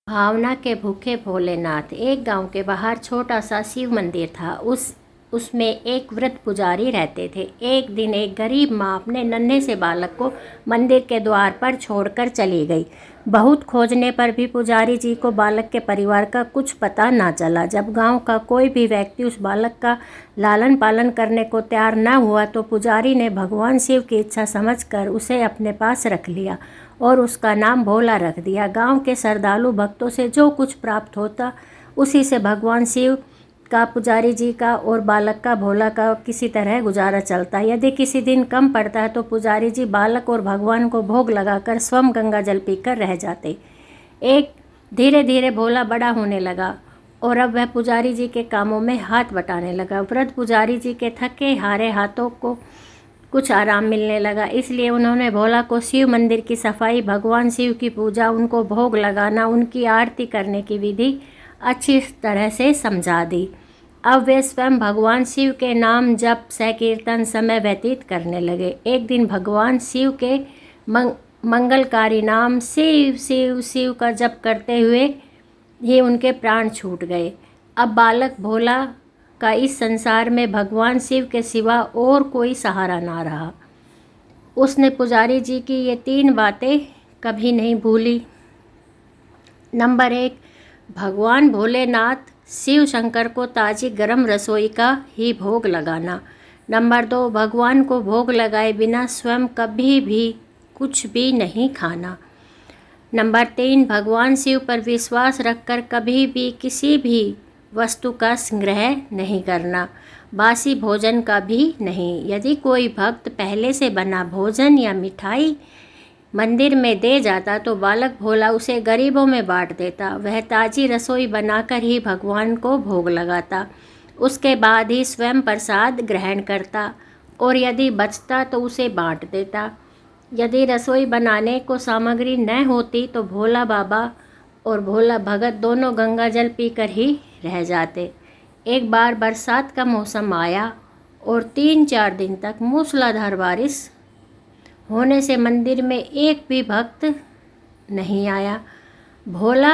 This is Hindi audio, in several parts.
भावना के भूखे भोलेनाथ। एक गांव के बाहर छोटा सा शिव मंदिर था। उसमें एक वृद्ध पुजारी रहते थे। एक दिन एक गरीब माँ अपने नन्हे से बालक को मंदिर के द्वार पर छोड़कर चली गई। बहुत खोजने पर भी पुजारी जी को बालक के परिवार का कुछ पता ना चला। जब गांव का कोई भी व्यक्ति उस बालक का लालन पालन करने को तैयार न हुआ तो पुजारी ने भगवान शिव की इच्छा समझकर उसे अपने पास रख लिया और उसका नाम भोला रख दिया। गांव के श्रद्धालु भक्तों से जो कुछ प्राप्त होता उसी से भगवान शिव का, पुजारी जी का और बालक का, भोला का किसी तरह गुजारा चलता। यदि किसी दिन कम पड़ता है तो पुजारी जी बालक और भगवान को भोग लगाकर स्वयं गंगा जल पीकर रह जाते। एक धीरे धीरे भोला बड़ा होने लगा और अब वह पुजारी जी के कामों में हाथ बटाने लगा। वृद्ध पुजारी जी के थके हारे हाथों को कुछ आराम मिलने लगा, इसलिए उन्होंने भोला को शिव मंदिर की सफाई, भगवान शिव की पूजा, उनको भोग लगाना, उनकी आरती करने की विधि अच्छी तरह से समझा दी। अब वे स्वयं भगवान शिव के नाम जप संकीर्तन समय व्यतीत करने लगे। एक दिन भगवान शिव के मंगलकारी नाम शिव शिव शिव का जप करते हुए ही उनके प्राण छूट गए। अब बालक भोला का इस संसार में भगवान शिव के सिवा और कोई सहारा ना रहा। उसने पुजारी जी की ये 3 बातें कभी नहीं भूली। नंबर 1, भगवान भोलेनाथ शिव शंकर को ताज़ी गरम रसोई का ही भोग लगाना। नंबर 2, भगवान को भोग लगाए बिना स्वयं कभी भी कुछ भी नहीं खाना। नंबर 3, भगवान शिव पर विश्वास रखकर कभी भी किसी भी वस्तु का संग्रह नहीं करना, बासी भोजन का भी नहीं। यदि कोई भक्त पहले से बना भोजन या मिठाई मंदिर में दे जाता तो बालक भोला उसे गरीबों में बांट देता। वह ताज़ी रसोई बनाकर ही भगवान को भोग लगाता, उसके बाद ही स्वयं प्रसाद ग्रहण करता और यदि बचता तो उसे बांट देता। यदि रसोई बनाने को सामग्री न होती तो भोला बाबा और भोला भगत दोनों गंगा जल पीकर ही रह जाते। एक बार बरसात का मौसम आया और 3-4 दिन तक मूसलाधार बारिश होने से मंदिर में एक भी भक्त नहीं आया। भोला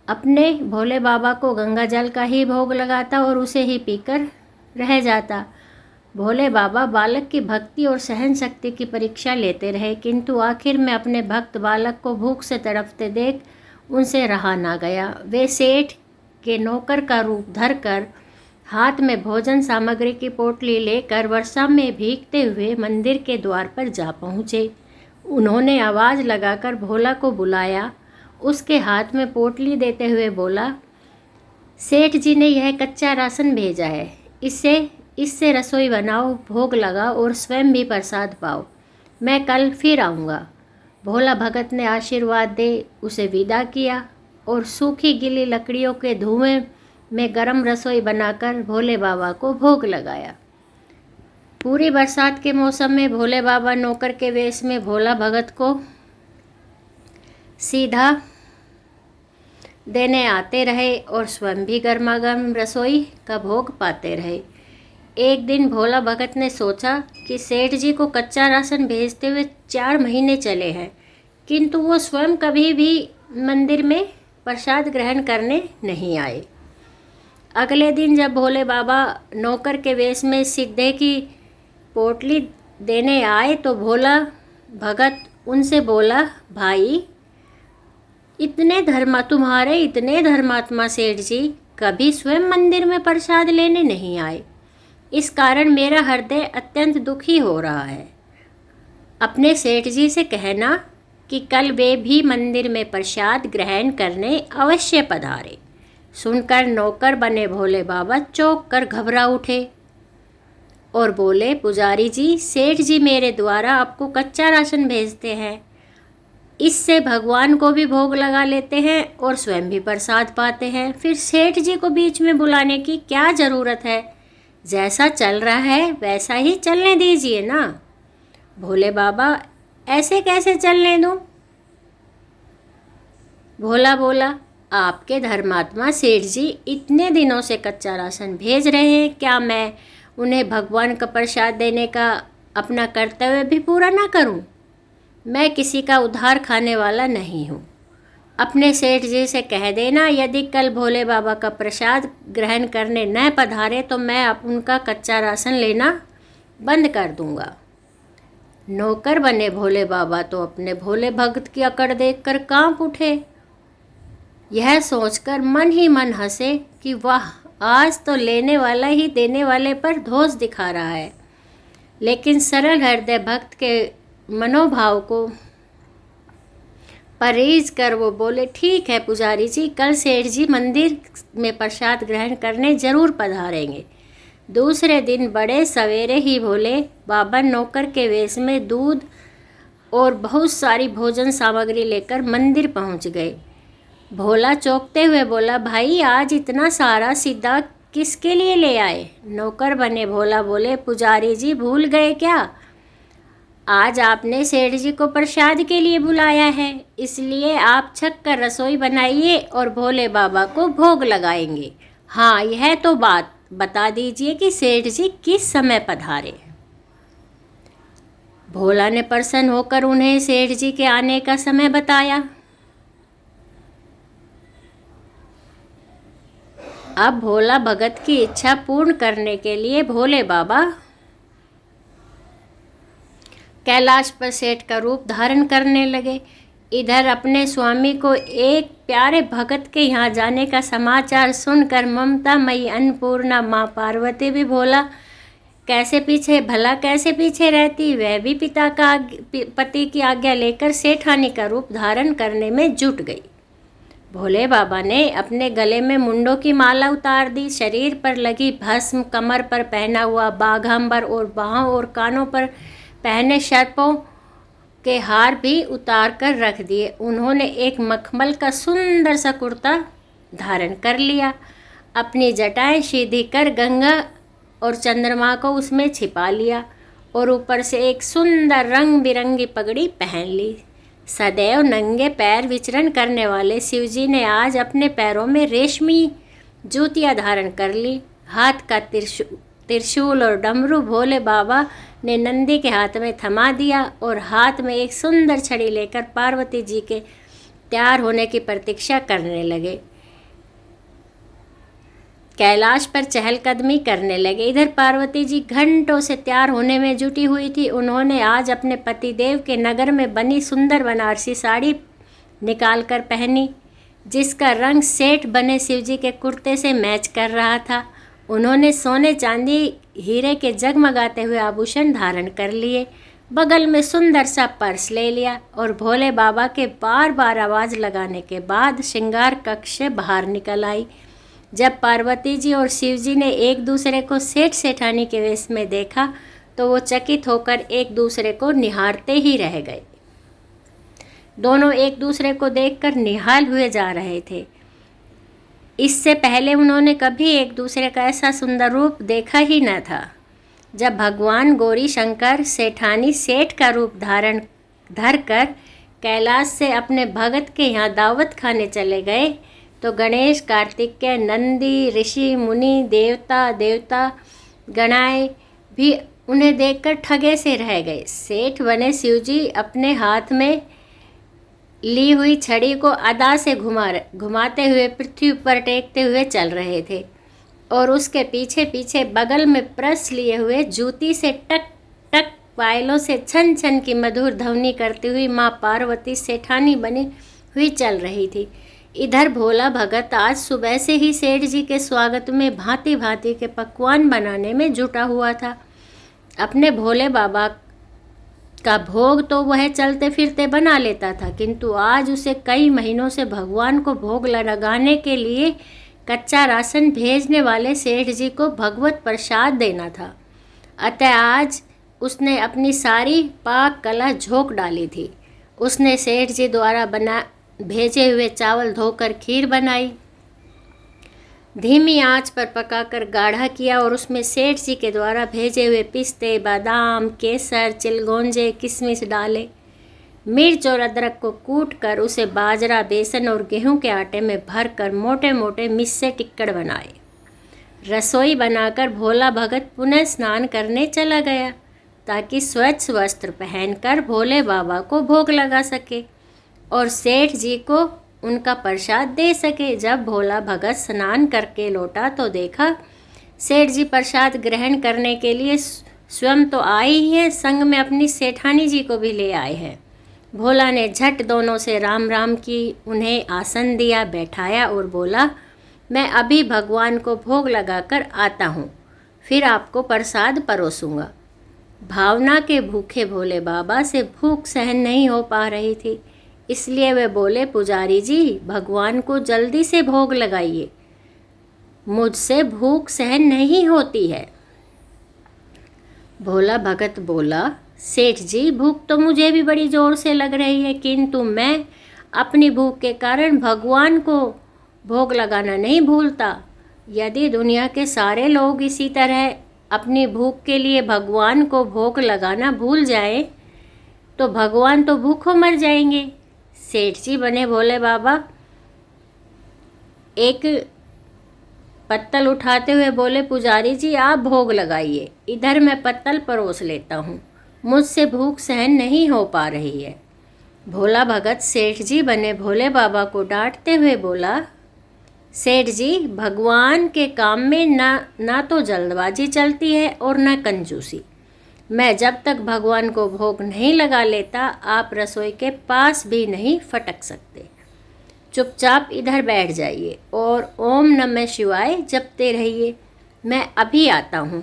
अपने भोले बाबा को गंगा जल का ही भोग लगाता और उसे ही पीकर रह जाता। भोले बाबा बालक की भक्ति और सहन शक्ति की परीक्षा लेते रहे, किंतु आखिर में अपने भक्त बालक को भूख से तड़पते देख उनसे रहा ना गया। वे सेठ के नौकर का रूप धरकर हाथ में भोजन सामग्री की पोटली लेकर वर्षा में भीगते हुए मंदिर के द्वार पर जा पहुँचे। उन्होंने आवाज़ लगाकर भोला को बुलाया। उसके हाथ में पोटली देते हुए बोला, सेठ जी ने यह कच्चा राशन भेजा है, इससे रसोई बनाओ, भोग लगाओ और स्वयं भी प्रसाद पाओ। मैं कल फिर आऊँगा। भोला भगत ने आशीर्वाद दे उसे विदा किया और सूखी गीली लकड़ियों के धुएं में गरम रसोई बनाकर भोले बाबा को भोग लगाया। पूरी बरसात के मौसम में भोले बाबा नौकर के वेश में भोला भगत को सीधा देने आते रहे और स्वयं भी गर्मा गर्म रसोई का भोग पाते रहे। एक दिन भोला भगत ने सोचा कि सेठ जी को कच्चा राशन भेजते हुए 4 महीने चले हैं, किंतु वो स्वयं कभी भी मंदिर में प्रसाद ग्रहण करने नहीं आए। अगले दिन जब भोले बाबा नौकर के वेश में सिद्धे की पोटली देने आए तो भोला भगत उनसे बोला, भाई तुम्हारे इतने धर्मात्मा सेठ जी कभी स्वयं मंदिर में प्रसाद लेने नहीं आए। इस कारण मेरा हृदय अत्यंत दुखी हो रहा है। अपने सेठ जी से कहना कि कल वे भी मंदिर में प्रसाद ग्रहण करने अवश्य पधारे। सुनकर नौकर बने भोले बाबा चौंक कर घबरा उठे और बोले, पुजारी जी, सेठ जी मेरे द्वारा आपको कच्चा राशन भेजते हैं, इससे भगवान को भी भोग लगा लेते हैं और स्वयं भी प्रसाद पाते हैं, फिर सेठ जी को बीच में बुलाने की क्या ज़रूरत है? जैसा चल रहा है वैसा ही चलने दीजिए ना। भोले बाबा, ऐसे कैसे चलने दूँ? भोला बोला, आपके धर्मात्मा सेठ जी इतने दिनों से कच्चा राशन भेज रहे हैं, क्या मैं उन्हें भगवान का प्रसाद देने का अपना कर्तव्य भी पूरा ना करूं? मैं किसी का उधार खाने वाला नहीं हूं। अपने सेठ जी से कह देना यदि कल भोले बाबा का प्रसाद ग्रहण करने न पधारे तो मैं अब उनका कच्चा राशन लेना बंद कर दूंगा। नौकर बने भोले बाबा तो अपने भोले भक्त की अकड़ देखकर कांप उठे। यह सोचकर मन ही मन हंसे कि वाह, आज तो लेने वाला ही देने वाले पर धोस दिखा रहा है। लेकिन सरल हृदय भक्त के मनोभाव को परहेज कर वो बोले, ठीक है पुजारी जी, कल सेठ जी मंदिर में प्रसाद ग्रहण करने जरूर पधारेंगे। दूसरे दिन बड़े सवेरे ही भोले बाबा नौकर के वेश में दूध और बहुत सारी भोजन सामग्री लेकर मंदिर पहुंच गए। भोला चौंकते हुए बोला, भाई आज इतना सारा सीधा किसके लिए ले आए? नौकर बने भोला बोले, पुजारी जी भूल गए क्या? आज आपने सेठ जी को प्रसाद के लिए बुलाया है, इसलिए आप छक कर रसोई बनाइए और भोले बाबा को भोग लगाएंगे। हाँ, यह तो बात बता दीजिए कि सेठ जी किस समय पधारे। भोला ने प्रसन्न होकर उन्हें सेठ जी के आने का समय बताया। अब भोला भगत की इच्छा पूर्ण करने के लिए भोले बाबा कैलाश पर सेठ का रूप धारण करने लगे। इधर अपने स्वामी को एक प्यारे भगत के यहाँ जाने का समाचार सुनकर ममता मई अन्नपूर्णा माँ पार्वती भी भोला कैसे पीछे रहती, वह भी पति की आज्ञा लेकर सेठानी का रूप धारण करने में जुट गई। भोले बाबा ने अपने गले में मुंडों की माला उतार दी, शरीर पर लगी भस्म, कमर पर पहना हुआ बाघांबर और बाहों और कानों पर पहने सर्पों के हार भी उतार कर रख दिए। उन्होंने एक मखमल का सुंदर सा कुर्ता धारण कर लिया, अपनी जटाएं सीधी कर गंगा और चंद्रमा को उसमें छिपा लिया और ऊपर से एक सुंदर रंग बिरंगी पगड़ी पहन ली। सदैव नंगे पैर विचरण करने वाले शिवजी ने आज अपने पैरों में रेशमी जूतियाँ धारण कर ली। हाथ का त्रिशूल और डमरू भोले बाबा ने नंदी के हाथ में थमा दिया और हाथ में एक सुंदर छड़ी लेकर पार्वती जी के तैयार होने की प्रतीक्षा करने लगे। कैलाश पर चहलकदमी करने लगे। इधर पार्वती जी घंटों से तैयार होने में जुटी हुई थी। उन्होंने आज अपने पतिदेव के नगर में बनी सुंदर बनारसी साड़ी निकाल कर पहनी, जिसका रंग सेठ बने शिवजी के कुर्ते से मैच कर रहा था। उन्होंने सोने चांदी हीरे के जगमगाते हुए आभूषण धारण कर लिए, बगल में सुंदर सा पर्स ले लिया और भोले बाबा के बार बार आवाज़ लगाने के बाद श्रृंगार कक्ष से बाहर निकल आई। जब पार्वती जी और शिवजी ने एक दूसरे को सेठ सेठानी के वेश में देखा तो वो चकित होकर एक दूसरे को निहारते ही रह गए। दोनों एक दूसरे को देखकर निहाल हुए जा रहे थे। इससे पहले उन्होंने कभी एक दूसरे का ऐसा सुंदर रूप देखा ही न था। जब भगवान गौरी शंकर सेठानी सेठ का रूप धर कर कैलाश से अपने भगत के यहाँ दावत खाने चले गए तो गणेश, कार्तिकेय, नंदी, ऋषि, मुनि, देवता गणाएं भी उन्हें देखकर ठगे से रह गए। सेठ बने शिवजी अपने हाथ में ली हुई छड़ी को अदा से घुमाते हुए पृथ्वी पर टेकते हुए चल रहे थे और उसके पीछे पीछे बगल में प्रस लिए हुए जूती से टक टक पायलों से छन छन की मधुर ध्वनि करती हुई माँ पार्वती सेठानी बनी हुई चल रही थी। इधर भोला भगत आज सुबह से ही सेठ जी के स्वागत में भांति भांति के पकवान बनाने में जुटा हुआ था। अपने भोले बाबा का भोग तो वह चलते फिरते बना लेता था, किंतु आज उसे कई महीनों से भगवान को भोग लगाने के लिए कच्चा राशन भेजने वाले सेठ जी को भगवत प्रसाद देना था। अतः आज उसने अपनी सारी पाक कला झोंक डाली थी। उसने सेठ जी द्वारा भेजे हुए चावल धोकर खीर बनाई, धीमी आंच पर पकाकर गाढ़ा किया और उसमें सेठ जी के द्वारा भेजे हुए पिस्ते, बादाम, केसर, चिलगोंजे, किशमिश डाले। मिर्च और अदरक को कूट कर उसे बाजरा, बेसन और गेहूं के आटे में भरकर मोटे मोटे मिस्से टिक्कड़ बनाए। रसोई बनाकर भोला भगत पुनः स्नान करने चला गया ताकि स्वच्छ वस्त्र पहनकर भोले बाबा को भोग लगा सके और सेठ जी को उनका प्रसाद दे सके। जब भोला भगत स्नान करके लौटा तो देखा सेठ जी प्रसाद ग्रहण करने के लिए स्वयं तो आए ही हैं, संग में अपनी सेठानी जी को भी ले आए हैं। भोला ने झट दोनों से राम राम की, उन्हें आसन दिया, बैठाया और बोला, मैं अभी भगवान को भोग लगाकर आता हूँ, फिर आपको प्रसाद परोसूंगा। भावना के भूखे भोले बाबा से भूख सहन नहीं हो पा रही थी, इसलिए वे बोले, पुजारी जी भगवान को जल्दी से भोग लगाइए, मुझसे भूख सहन नहीं होती है। भोला भगत बोला, सेठ जी भूख तो मुझे भी बड़ी ज़ोर से लग रही है, किंतु मैं अपनी भूख के कारण भगवान को भोग लगाना नहीं भूलता। यदि दुनिया के सारे लोग इसी तरह अपनी भूख के लिए भगवान को भोग लगाना भूल जाएं, तो भगवान तो भूखों मर जाएंगे। सेठ जी बने भोले बाबा एक पत्तल उठाते हुए बोले, पुजारी जी आप भोग लगाइए, इधर मैं पत्तल परोस लेता हूँ, मुझसे भूख सहन नहीं हो पा रही है। भोला भगत सेठ जी बने भोले बाबा को डांटते हुए बोला, सेठ जी भगवान के काम में ना तो जल्दबाजी चलती है और न कंजूसी। मैं जब तक भगवान को भोग नहीं लगा लेता, आप रसोई के पास भी नहीं फटक सकते। चुपचाप इधर बैठ जाइए और ओम नमः शिवाय जपते रहिए। मैं अभी आता हूँ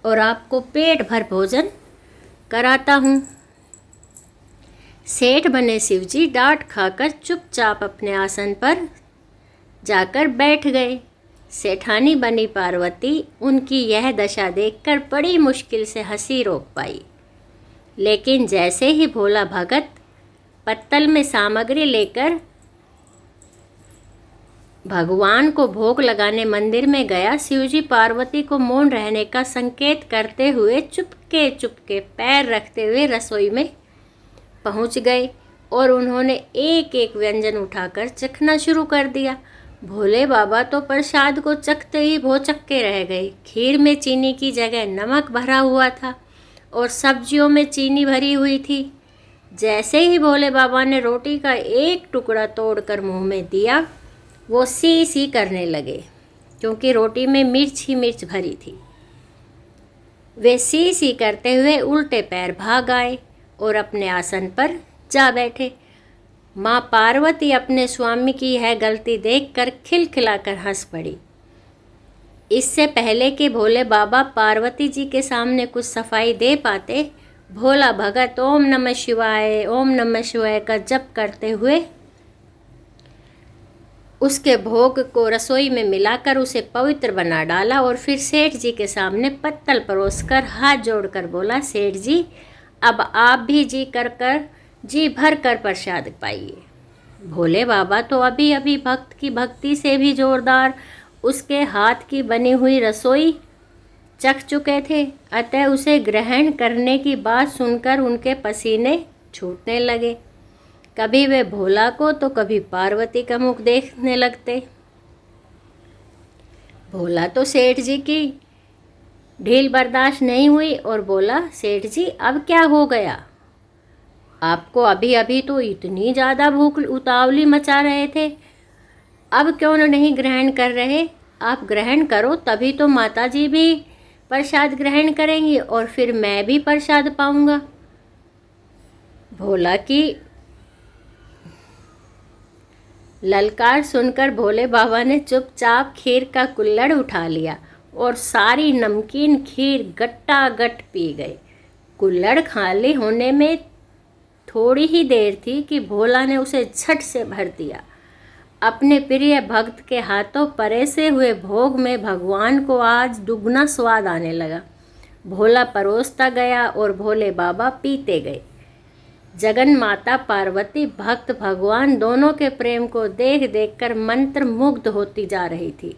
और आपको पेट भर भोजन कराता हूँ। सेठ बने शिवजी डांट खाकर चुपचाप अपने आसन पर जाकर बैठ गए। सेठानी बनी पार्वती उनकी यह दशा देखकर बड़ी मुश्किल से हंसी रोक पाई, लेकिन जैसे ही भोला भगत पत्तल में सामग्री लेकर भगवान को भोग लगाने मंदिर में गया, शिवजी पार्वती को मौन रहने का संकेत करते हुए चुपके चुपके पैर रखते हुए रसोई में पहुंच गए और उन्होंने एक एक व्यंजन उठाकर चखना शुरू कर दिया। भोले बाबा तो प्रसाद को चखते ही भौचक्के रह गए। खीर में चीनी की जगह नमक भरा हुआ था और सब्जियों में चीनी भरी हुई थी। जैसे ही भोले बाबा ने रोटी का एक टुकड़ा तोड़कर मुंह में दिया, वो सी सी करने लगे, क्योंकि रोटी में मिर्च ही मिर्च भरी थी। वे सी सी करते हुए उल्टे पैर भाग आए और अपने आसन पर जा बैठे। माँ पार्वती अपने स्वामी की यह गलती देखकर खिलखिलाकर हंस पड़ी। इससे पहले कि भोले बाबा पार्वती जी के सामने कुछ सफाई दे पाते, भोला भगत ओम नमः शिवाय का जप करते हुए उसके भोग को रसोई में मिलाकर उसे पवित्र बना डाला और फिर सेठ जी के सामने पत्तल परोसकर हाथ जोड़कर बोला, सेठ जी अब आप भी जी भर कर प्रसाद पाइए। भोले बाबा तो अभी अभी भक्त की भक्ति से भी जोरदार उसके हाथ की बनी हुई रसोई चख चुके थे, अतः उसे ग्रहण करने की बात सुनकर उनके पसीने छूटने लगे। कभी वे भोला को तो कभी पार्वती का मुख देखने लगते। भोला तो सेठ जी की ढील बर्दाश्त नहीं हुई और बोला, सेठ जी अब क्या हो गया? आपको अभी अभी तो इतनी ज़्यादा भूख उतावली मचा रहे थे, अब क्यों नहीं ग्रहण कर रहे? आप ग्रहण करो, तभी तो माता जी भी प्रसाद ग्रहण करेंगी और फिर मैं भी प्रसाद पाऊंगा। भोला की ललकार सुनकर भोले बाबा ने चुपचाप खीर का कुल्हड़ उठा लिया और सारी नमकीन खीर गट्टागट पी गए। कुल्हड़ खाली होने में थोड़ी ही देर थी कि भोला ने उसे झट से भर दिया। अपने प्रिय भक्त के हाथों परेसे हुए भोग में भगवान को आज दुगना स्वाद आने लगा। भोला परोसता गया और भोले बाबा पीते गए। जगन माता पार्वती भक्त भगवान दोनों के प्रेम को देख देखकर मंत्र मुग्ध होती जा रही थी।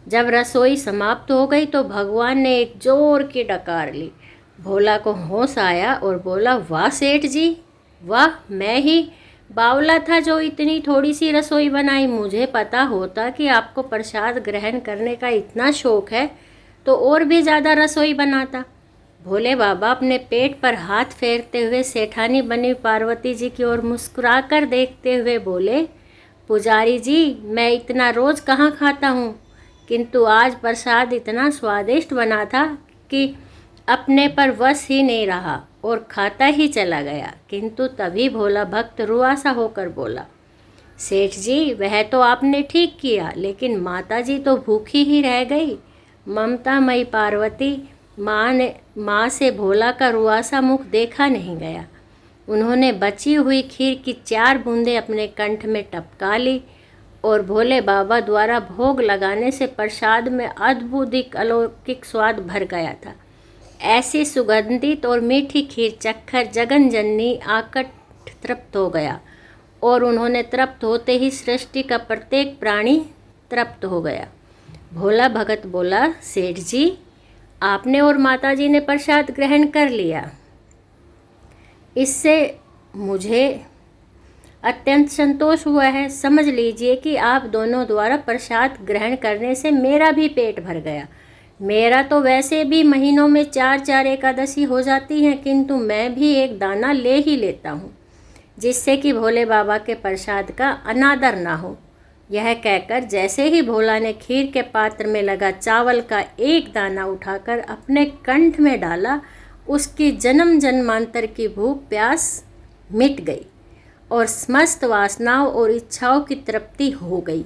जब रसोई समाप्त हो गई तो भगवान ने एक जोर की डकार ली। भोला को होश आया और बोला, वाह सेठ जी वाह, मैं ही बावला था जो इतनी थोड़ी सी रसोई बनाई। मुझे पता होता कि आपको प्रसाद ग्रहण करने का इतना शौक है तो और भी ज़्यादा रसोई बनाता। भोले बाबा अपने पेट पर हाथ फेरते हुए सेठानी बनी पार्वती जी की ओर मुस्कुराकर देखते हुए बोले, पुजारी जी, मैं इतना रोज़ कहाँ खाता हूँ, किंतु आज प्रसाद इतना स्वादिष्ट बना था कि अपने पर वश ही नहीं रहा और खाता ही चला गया। किंतु तभी भोला भक्त रुआसा होकर बोला, सेठ जी, वह तो आपने ठीक किया, लेकिन माता जी तो भूखी ही रह गई। ममतामयी पार्वती माँ से भोला का रुआसा मुख देखा नहीं गया। उन्होंने बची हुई खीर की 4 बूंदें अपने कंठ में टपका ली और भोले बाबा द्वारा भोग लगाने से प्रसाद में अद्भुत अलौकिक स्वाद भर गया था। ऐसी सुगंधित और मीठी खीर चखकर जगन जननी आकट तृप्त हो गया और उन्होंने तृप्त होते ही सृष्टि का प्रत्येक प्राणी तृप्त हो गया। भोला भगत बोला, सेठ जी, आपने और माताजी ने प्रसाद ग्रहण कर लिया, इससे मुझे अत्यंत संतोष हुआ है। समझ लीजिए कि आप दोनों द्वारा प्रसाद ग्रहण करने से मेरा भी पेट भर गया। मेरा तो वैसे भी महीनों में 4-4 एकादशी हो जाती हैं, किंतु मैं भी एक दाना ले ही लेता हूँ, जिससे कि भोले बाबा के प्रसाद का अनादर ना हो। यह कहकर जैसे ही भोला ने खीर के पात्र में लगा चावल का एक दाना उठाकर अपने कंठ में डाला, उसकी जन्म जन्मांतर की भूख प्यास मिट गई और समस्त वासनाओं और इच्छाओं की तृप्ति हो गई।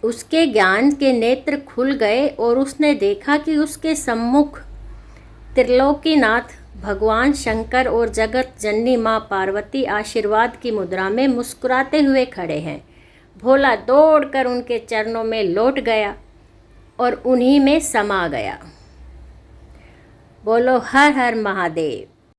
उसके ज्ञान के नेत्र खुल गए और उसने देखा कि उसके सम्मुख त्रिलोकीनाथ भगवान शंकर और जगत जननी माँ पार्वती आशीर्वाद की मुद्रा में मुस्कुराते हुए खड़े हैं। भोला दौड़कर उनके चरणों में लौट गया और उन्हीं में समा गया। बोलो हर हर महादेव।